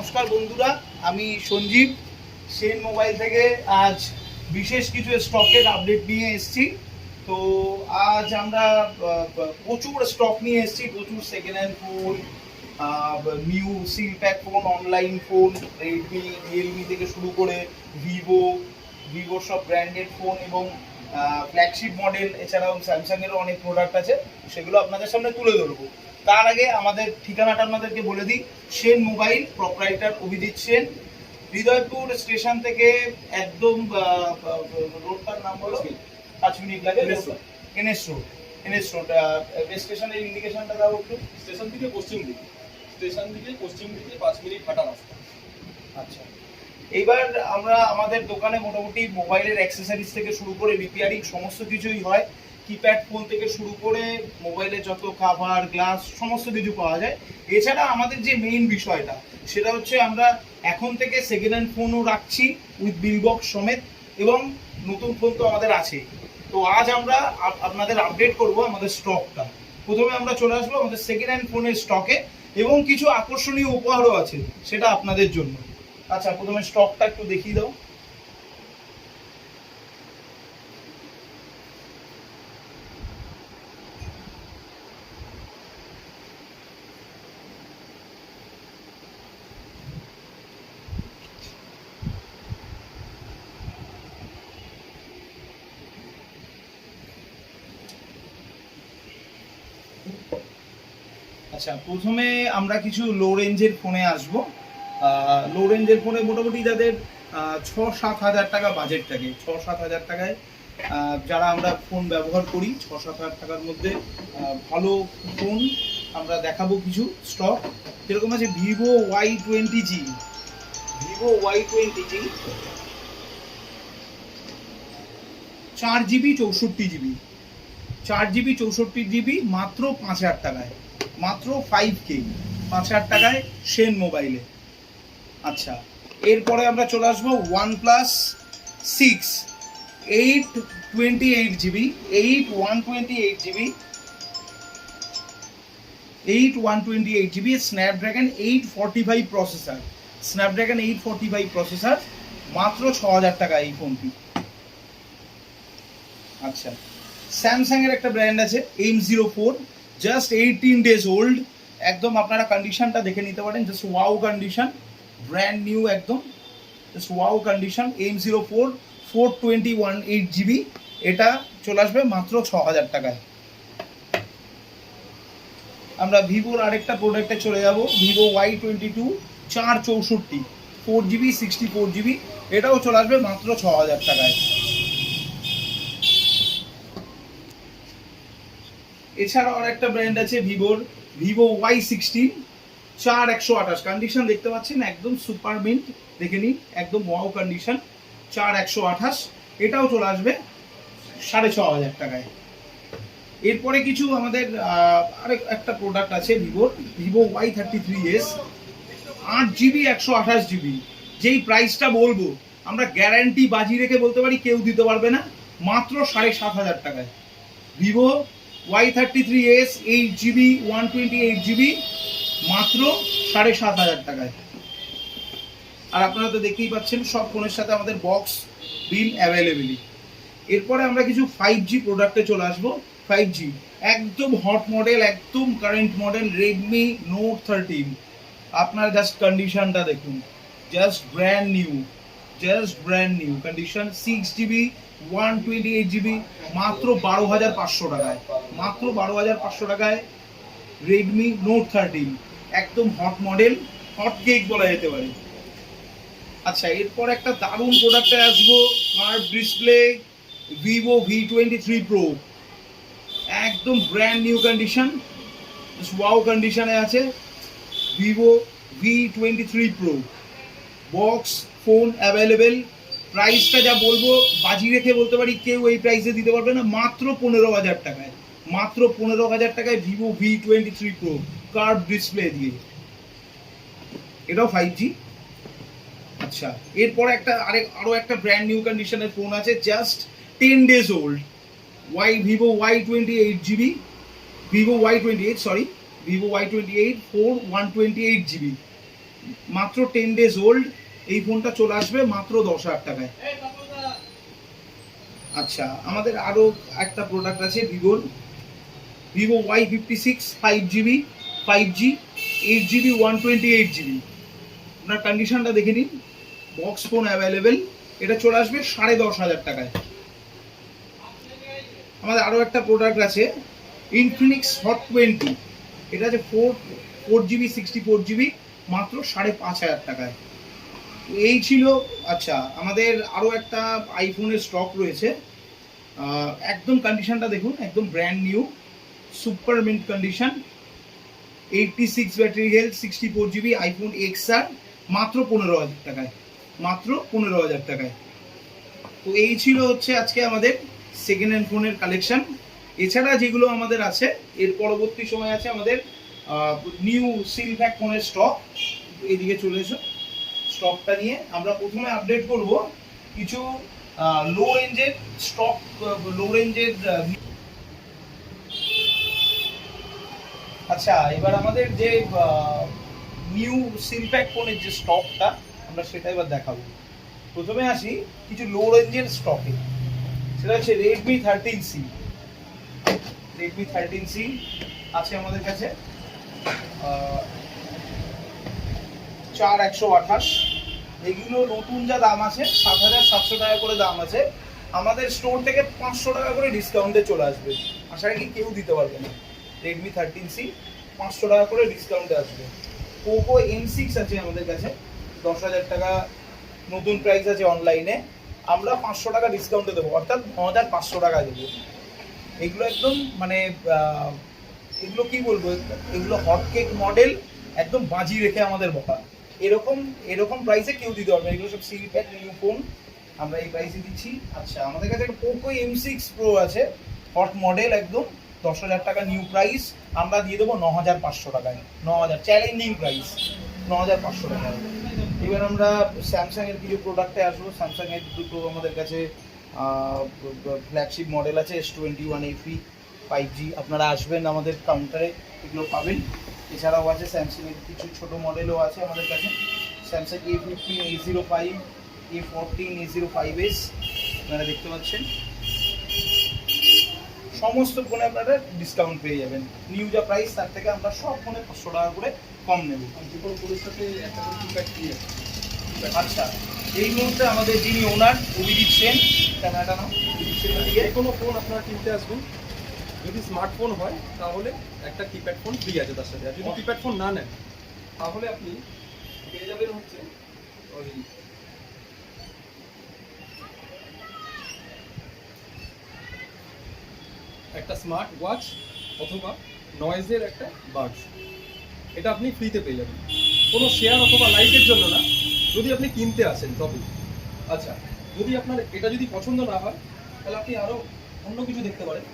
নমস্কার বন্ধুরা, আমি সঞ্জীব সেন মোবাইল থেকে আজ বিশেষ কিছু স্টকের আপডেট নিয়ে এসেছি। তো আজ আমরা প্রচুর স্টক নিয়ে এসেছি, প্রচুর second hand phone, new seal pack phone, online phone, Redmi Realme থেকে শুরু করে ভিভো সব ব্র্যান্ডেড ফোন এবং ফ্ল্যাগশিপ মডেল, এছাড়াও স্যামসাংয়েরও অনেক প্রোডাক্ট আছে, সেগুলো আপনাদের সামনে তুলে ধরবো। তার আগে আমাদের ঠিকানাটা আপনাদেরকে বলে দিই। Sen mobile, proprietor Abhijit Sen, Hridaypur station থেকে একদম রোডটার নাম বলো, 5 মিনিট লাগে, এনএস রোড। স্টেশনের ইন্ডিকেশনটা দাও একটু। স্টেশন থেকে পশ্চিম দিকে 5 মিনিট হাঁটা রাস্তা। আচ্ছা, এইবার আমরা আমাদের দোকানে মোটামুটি মোবাইলের অ্যাক্সেসরিজ থেকে শুরু করে রিপেয়ারিং সমস্ত কিছুই হয়। কিপ্যাড ফোন থেকে শুরু করে মোবাইলের যত কাভার, গ্লাস, সমস্ত কিছু পাওয়া যায়। এছাড়া আমাদের যে মেইন বিষয়টা সেটা হচ্ছে আমরা এখন থেকে সেকেন্ড হ্যান্ড ফোনও রাখছি উইথ বিল বক্স সমেত, এবং নতুন ফোন তো আমাদের আছে। তো আজ আমরা আপনাদের আপডেট করব আমাদের স্টকটা। প্রথমে আমরা চলে আসবো আমাদের সেকেন্ড হ্যান্ড ফোনের স্টকে, এবং কিছু আকর্ষণীয় উপহারও আছে সেটা আপনাদের জন্য। আচ্ছা, প্রথমে স্টকটা একটু দেখিয়ে দাও। আচ্ছা, প্রথমে আমরা কিছু লো রেঞ্জের ফোনে আসবো। লো রেঞ্জের ফোনে মোটামুটি যাদের 6-7 হাজার টাকা বাজেট থাকে, 6-7 হাজার টাকায় যারা আমরা ফোন ব্যবহার করি, 6-7 হাজার টাকার মধ্যে ভালো ফোন আমরা দেখাবো কিছু স্টক। যেরকম আছে Vivo Y20G, 4GB 64GB, 4GB 64GB মাত্র 5,000 টাকায়, মাত্র 5K, 5,000 টাকায় সেন মোবাইলে। আচ্ছা, এরপরে আমরা চলে আসবো OnePlus 6 8/128GB, 8/128GB Snapdragon 845 processor, Snapdragon 845 processor, মাত্র 6,000 টাকা এই ফোনটি। আচ্ছা, স্যামসাং এর একটা ব্র্যান্ড আছে M04, জাস্ট 18 ডেজ ওল্ড, একদম আপনারা কন্ডিশনটা দেখে নিতে পারেন, just wow condition, brand new একদম, just wow condition. M04 4/128GB, এটা চলে আসবে মাত্র 6,000 টাকায়। আমরা ভিভোর আরেকটা প্রোডাক্টে চলে যাব, ভিভো Y22 464 4GB 64GB, এটাও চলে আসবে মাত্র 6,000 টাকায়। এছাড়াও আরেকটা ব্র্যান্ড আছে ভিভোর, ভিভো Y16 4128, কন্ডিশন দেখতে পাচ্ছেন একদম সুপার মিন্ট, দেখে নিন, একদম ওয়াও কন্ডিশন, 4128, এটাও চলে আসবে 6,500 টাকায়। এরপরে কিছু আমাদের আরেক একটা প্রোডাক্ট আছে ভিভোর, ভিভো Y33s 8GB 128GB, যেই প্রাইসটা বলবো আমরা গ্যারান্টি বাজি রেখে বলতে পারি কেউ দিতে পারবে না, মাত্র 7,500 টাকায়। ভিভো Y33s 8GB 128GB, মাত্র 7,500 টাকায়। আর আপনারা তো দেখতেই পাচ্ছেন সব ফোনের সাথে আমাদের বক্স বিল অ্যাভেলেবেলি। এরপরে আমরা কিছু 5G প্রোডাক্টে চলে আসবো। 5G একদম হট মডেল, একদম কারেন্ট মডেল, রেডমি নোট 13, আপনার জাস্ট কন্ডিশনটা দেখুন, just brand new condition, 6GB 128GB, মাত্র 12,500 টাকায়, মাত্র 12,500 টাকায় রেডমি নোট 13, একদম হট মডেল, হট কেক বলা যেতে পারে। আচ্ছা, এরপর একটা দারুণ প্রোডাক্টে আসবো, curve display Vivo V23 Pro, একদম ব্র্যান্ড নিউ কন্ডিশন, ওয়াও কন্ডিশনে আছে Vivo V23 Pro, box phone available. প্রাইসটা যা বলবো বাজি রেখে বলতে পারি কেউ এই প্রাইসে দিতে পারবে না, মাত্র 15,000 টাকায়, মাত্র 15,000 টাকায় Vivo V23 Pro curve display দিয়ে, এটাও 5G। আচ্ছা, এরপরে আরো একটা ব্র্যান্ড নিউ কন্ডিশনের ফোন আছে, just 10 days old, Vivo Y28GB, Vivo Y28 4/128GB, মাত্র 10 ডেজ ওল্ড। এই ফোনটা চলে আসবে মাত্র 10,000 টাকায়। আচ্ছা, আমাদের আরো একটা প্রোডাক্ট আছে ভিভোর, Vivo Y56 5GB 5G 8GB 128GB। আপনার কন্ডিশনটা দেখে নিন, বক্স ফোন অ্যাভেলেবেল। এটা চলে আসবে 10,500 টাকায়। আমাদের আরো একটা প্রোডাক্ট আছে ইনফিনিক্স হট 20। এটা আছে 4GB 64GB মাত্র 5,500 টাকায়। তো এই ছিল। আচ্ছা, আমাদের আরো একটা আইফোনের স্টক রয়েছে। একদম কন্ডিশনটা দেখুন, একদম brand new, super mint condition, 86 battery health, 64GB iPhone XR মাত্র 15,000 টাকায়, মাত্র 15,000 টাকায়। তো এই ছিল হচ্ছে আজকে আমাদের সেকেন্ড হ্যান্ড ফোনের কালেকশন। এছাড়া যেগুলো আমাদের আছে, এর পরবর্তী সময় আছে আমাদের নিউ সিলপ্যাক ফোনের স্টক। এদিকে চলে এসো, স্টকটা নিয়ে আমরা প্রথমে আপডেট করব কিছু লো রেঞ্জের স্টক, লো রেঞ্জের। আচ্ছা, এবার আমাদের যে নিউ সিলপ্যাক ফোনের যে স্টকটা আমরা সেটা এবার দেখাবো। প্রথমে আসি কিছু লো রেঞ্জের স্টকে, সেটা হচ্ছে রেডমি 13C। রেডমি 13C আছে আমাদের কাছে 4128। এগুলো নতুন যা দাম আছে 7,700 টাকা করে দাম আছে। আমাদের স্টোর থেকে 500 টাকা করে ডিসকাউন্টে চলে আসবে, আশা রাখি কেউ দিতে পারবে না। রেডমি 13C 500 টাকা করে ডিসকাউন্টে আসবে। পোকো M6 আছে আমাদের কাছে 10,000 টাকা নতুন প্রাইস আছে অনলাইনে, আমরা 500 টাকা ডিসকাউন্টে দেবো, অর্থাৎ 9,500 টাকা দেবো। এগুলো একদম মানে এগুলো কি বলবো, এগুলো হটকেক মডেল, একদম বাজি রেখে আমাদের বলা। এরকম এরকম প্রাইসে কেউ দিতে পারবে না। এগুলো সব সিলপ্যাক নিউ ফোন, আমরা এই প্রাইসে দিচ্ছি। আচ্ছা, আমাদের কাছে একটা পোকো M6 প্রো আছে, হট মডেল একদম, 10,000 টাকা নিউ প্রাইস, আমরা দিয়ে দেবো 9,500 টাকায়। 9,000 চ্যালেঞ্জিং প্রাইস, 9,500 টাকায়। এবার আমরা স্যামসাং এর কিছু প্রোডাক্টে আসবো। স্যামসাং এর দুটো আমাদের কাছে ফ্ল্যাগশিপ মডেল আছে S21 FE 5G। আপনারা আসবেন আমাদের কাউন্টারে, এগুলো পাবেন। এছাড়াও আছে স্যামসাং এর কিছু ছোট মডেলও আছে আমাদের কাছে, Samsung A15 A05 A14 A05s আপনারা দেখতে পাচ্ছেন। সমস্ত ফোনে আপনারা ডিসকাউন্ট পেয়ে যাবেন। নিউ যা প্রাইস তার থেকে আমরা সব ফোনে 500 টাকা করে কম নেব। যে কোনো ফোনের সাথে একটা করে কিপ্যাড ফ্রি আছে। আচ্ছা, এই মুহূর্তে আমাদের যিনি ওনার অভিজিৎ সেন, ক্যামেরাটা নাও, অভিজিৎ সেন যে দিয়ে কোনো ফোন আপনারা কিনতে আসবেন, যদি স্মার্টফোন হয় তাহলে একটা কিপ্যাড ফোন ফ্রি আছে তার সাথে। আর যদি কিপ্যাড ফোন না নেন তাহলে আপনি পেয়ে যাবেন হচ্ছে ওই একটা স্মার্ট ওয়াচ অথবা নয়েজের একটা বাডস, এটা আপনি ফ্রিতে পেয়ে যাবেন। কোনো শেয়ার অথবা লাইকের জন্য না, যদি আপনি কিনতে আসেন তবে। আচ্ছা, যদি আপনার এটা যদি পছন্দ না হয় তাহলে আপনি আরও অন্য কিছু দেখতে পারেন।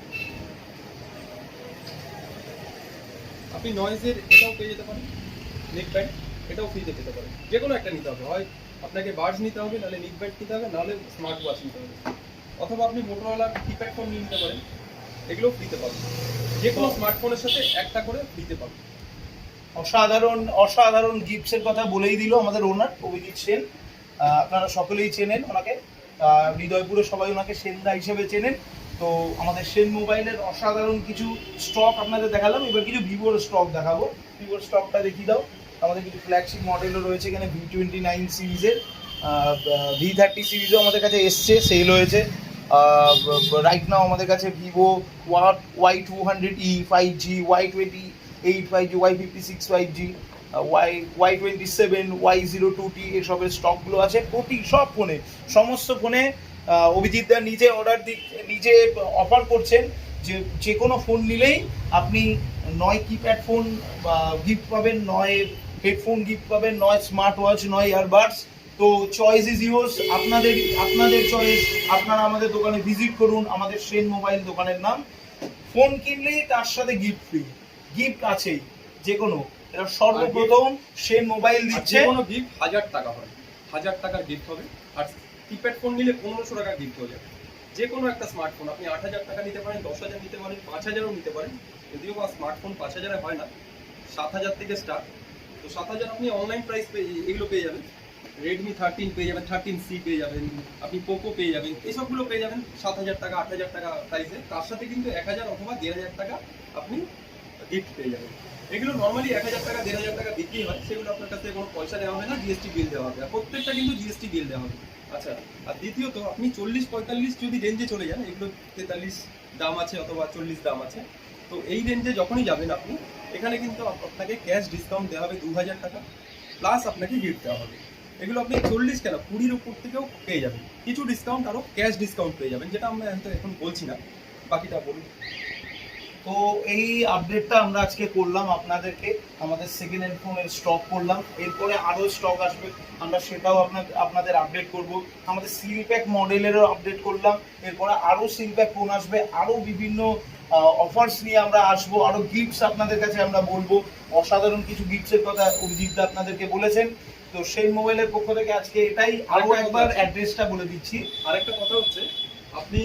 আপনি নয়েজের এটাও পেয়ে যেতে পারেন, নেক ব্যান্ড এটাও ফ্রিতে পেতে পারেন। যে কোনো একটা নিতে হবে, হয় আপনাকে বাডস নিতে হবে, নাহলে নেক ব্যান্ড নিতে হবে, নাহলে স্মার্ট ওয়াচ নিতে হবে, অথবা আপনি মোটরোলার কিপ্যাড ফোন নিয়ে নিতে পারেন, এগুলো ফ্রিতে পাবেন। যে কোনো স্মার্টফোনের সাথে একটা করে ফ্রিতে পাবেন। অসাধারণ অসাধারণ গিফটসের কথা বলেই দিল আমাদের ওনার অভিজিৎ সেন। আপনারা সকলেই চেনেন ওনাকে, হৃদয়পুরে সবাই ওনাকে সেনদা হিসেবে চেনেন। তো আমাদের সেন মোবাইলের অসাধারণ কিছু স্টক আপনাদের দেখালাম। এবার কিছু ভিভোর স্টক দেখাবো। ভিভোর স্টকটা দেখিয়ে দাও। আমাদের কিছু ফ্ল্যাগশিপ মডেলও রয়েছে এখানে, V29 সিরিজের, V30 সিরিজও আমাদের কাছে এসছে, সেল হয়েছে। রাইট নাও আমাদের কাছে Vivo Y200e 5G, Y28 5G, Y56 5G, Y27 Y02T এসবের স্টকগুলো আছে প্রতি সব ফোনে, সমস্ত ফোনে। অভিজিৎদা নিজে নিজে অফার করছেন যে যে কোনো ফোন নিলেই আপনি নয় কিপ্যাড ফোন গিফট পাবেন, নয় হেডফোন গিফট পাবেন, নয় স্মার্ট ওয়াচ, নয় ইয়ারবাডস। তো চয়েস ইজ ইউর্স, আপনাদের চয়েস। আপনারা আমাদের দোকানে ভিজিট করুন, আমাদের সেন মোবাইল দোকানের নাম। ফোন কিনলেই তার সাথে গিফট ফ্রি, গিফট আছেই যে কোনো। এটা সর্বপ্রথম সেন মোবাইল দিচ্ছে। যে কোনো গিফট 1,000 টাকা হয়, 1,000 টাকার গিফট হবে। আর কিপ্যাড ফোন নিলে 1,500 টাকার গিফট হয়ে যাবে। যে কোনো একটা স্মার্টফোন আপনি 8,000 টাকা নিতে পারেন, 10,000 নিতে পারেন, 5,000ও নিতে পারেন। যদিও বা স্মার্টফোন 5,000-এ হয় না, 7,000 থেকে স্টার্ট। তো 7,000 আপনি অনলাইন প্রাইস এগুলো পেয়ে যাবেন। রেডমি 13 পেয়ে যাবেন, 13C পেয়ে যাবেন, আপনি পোকো পেয়ে যাবেন, এইসবগুলো পেয়ে যাবেন 7,000 টাকা 8,000 টাকা প্রাইসে। তার সাথে কিন্তু 1,000 অথবা 1,500 টাকা আপনি গিফট পেয়ে যাবেন। এগুলো নর্মালি 1,000 টাকা 1,500 টাকা বিক্রি হয়, সেগুলো আপনার কাছ থেকে কোনো পয়সা নেওয়া হবে না, জিএসটি বিল দেওয়া হবে। আর প্রত্যেকটা কিন্তু জিএসটি বিল দেওয়া হবে। আচ্ছা, আর দ্বিতীয়ত আপনি 40-45 যদি রেঞ্জে চলে যান, এগুলো 43 দাম আছে অথবা 40 দাম আছে, তো এই রেঞ্জে যখনই যাবেন আপনি, এখানে কিন্তু আপনাকে ক্যাশ ডিসকাউন্ট দেওয়া হবে 2,000 টাকা, প্লাস আপনাকে গিফট দেওয়া হবে। এগুলো আপনি 40 কেন 20-র উপর থেকেও পেয়ে যাবেন। কিছু ডিসকাউন্ট আরও ক্যাশ ডিসকাউন্ট পেয়ে যাবেন, যেটা আমরা এখন বলছি না, বাকিটা বলুন। তো এই আপডেটটা আমরা আজকে করলাম আপনাদেরকে, আমাদের সেকেন্ড হ্যান্ড ফোনের স্টক করলাম, এরপরে আরও স্টক আসবে, আমরা সেটাও আপনাদের আপডেট করব। আমাদের সিল প্যাক মডেলেরও আপডেট করলাম, এরপরে আরও সিল প্যাক ফোন আসবে, আরও বিভিন্ন অফার্স নিয়ে আমরা আসবো, আরও গিফটস আপনাদের কাছে আমরা বলবো। অসাধারণ কিছু গিফটসের কথা অভিজিৎদা আপনাদেরকে বলেছেন। তো সেই মোবাইলের পক্ষ থেকে আজকে এটাই, আরও একবার অ্যাড্রেসটা বলে দিচ্ছি। আরেকটা কথা হচ্ছে, আপনি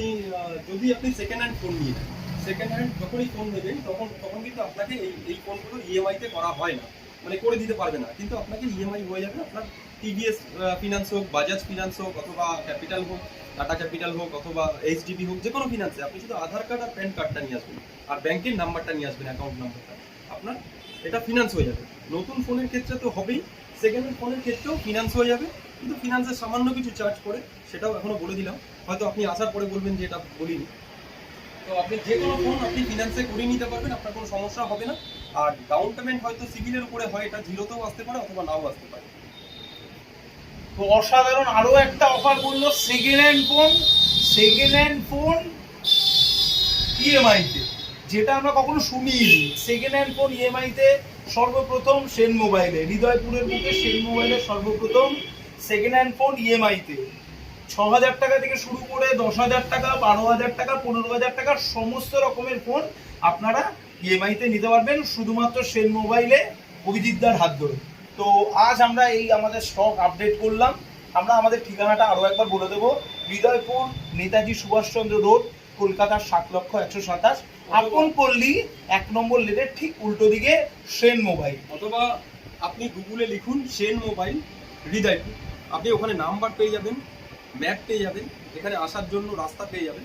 যদি আপনি সেকেন্ড হ্যান্ড ফোন নিয়ে নেন, সেকেন্ড হ্যান্ড যখনই ফোন নেবেন তখন কিন্তু আপনাকে এই ফোনগুলো ইএমআইতে করা হয় না, মানে করে দিতে পারবে না, কিন্তু আপনাকে ইএমআই হয়ে যাবে। আপনার টিভিএস ফিনান্স হোক, বাজাজ ফিনান্স হোক, অথবা ক্যাপিটাল হোক, টাটা ক্যাপিটাল হোক, অথবা এইচডিবি হোক, যে কোনো ফিনান্সে আপনি শুধু আধার কার্ড আর প্যান কার্ডটা নিয়ে আসবেন, আর ব্যাংকের নাম্বারটা নিয়ে আসবেন, অ্যাকাউন্ট নাম্বারটা, আপনার এটা ফিনান্স হয়ে যাবে। নতুন ফোনের ক্ষেত্রে তো হবেই, সেকেন্ড হ্যান্ড ফোনের ক্ষেত্রেও ফিনান্স হয়ে যাবে, কিন্তু ফিনান্সের সামান্য কিছু চার্জ করে, সেটাও এখনো বলে দিলাম। হয়তো আপনি আসার পরে বলবেন যে এটা বলিনি। তো আপনি যে কোনো ফোন আপনি ফিনান্সে করে নিতে পারবেন, আপনার কোনো সমস্যা হবে না। আর ডাউন পেমেন্ট হয়তো সিভিলের উপরে হয়, এটা জিরোতেও আসতে পারে অথবা নাও আসতে পারে। তো অসাধারণ আরো একটা অফার বললো, সেকেন্ড হ্যান্ড ফোন ইএমআই তে, যেটা আমরা কখনো শুনিনি। সেকেন্ড হ্যান্ড ফোন ইএমআই তে সর্বপ্রথম সেন মোবাইলে, হৃদয়পুরের বুকে সেন মোবাইলে সর্বপ্রথম সেকেন্ড হ্যান্ড ফোন ইএমআই তে 6,000 টাকা থেকে শুরু করে 10,000 টাকা, 12,000 টাকা, 15,000 টাকার সমস্ত রকমের ফোন আপনারা ইএমআই তে নিতে পারবেন, শুধুমাত্র সেন মোবাইলে অভিজিৎদার হাত ধরে। তো আজ আমরা এই আমাদের স্টক আপডেট করলাম। আমরা আমাদের ঠিকানাটা আরো একবার বলে দেবো, হৃদয়পুর, নেতাজি সুভাষচন্দ্র রোড, কলকাতার 7,01,27, আপন পল্লী 1 নম্বর লেনের ঠিক উল্টো দিকে সেন মোবাইল। অথবা আপনি গুগলে লিখুন সেন মোবাইল হৃদয়পুর, আপনি ওখানে নাম্বার পেয়ে যাবেন, ম্যাপ পেয়ে যাবেন, এখানে আসার জন্য রাস্তা পেয়ে যাবেন,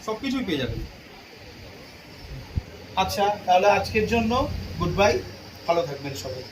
সব কিছুই পেয়ে যাবেন। আচ্ছা, তাহলে আজকের জন্য গুড বাই, ভালো থাকবেন সবাই।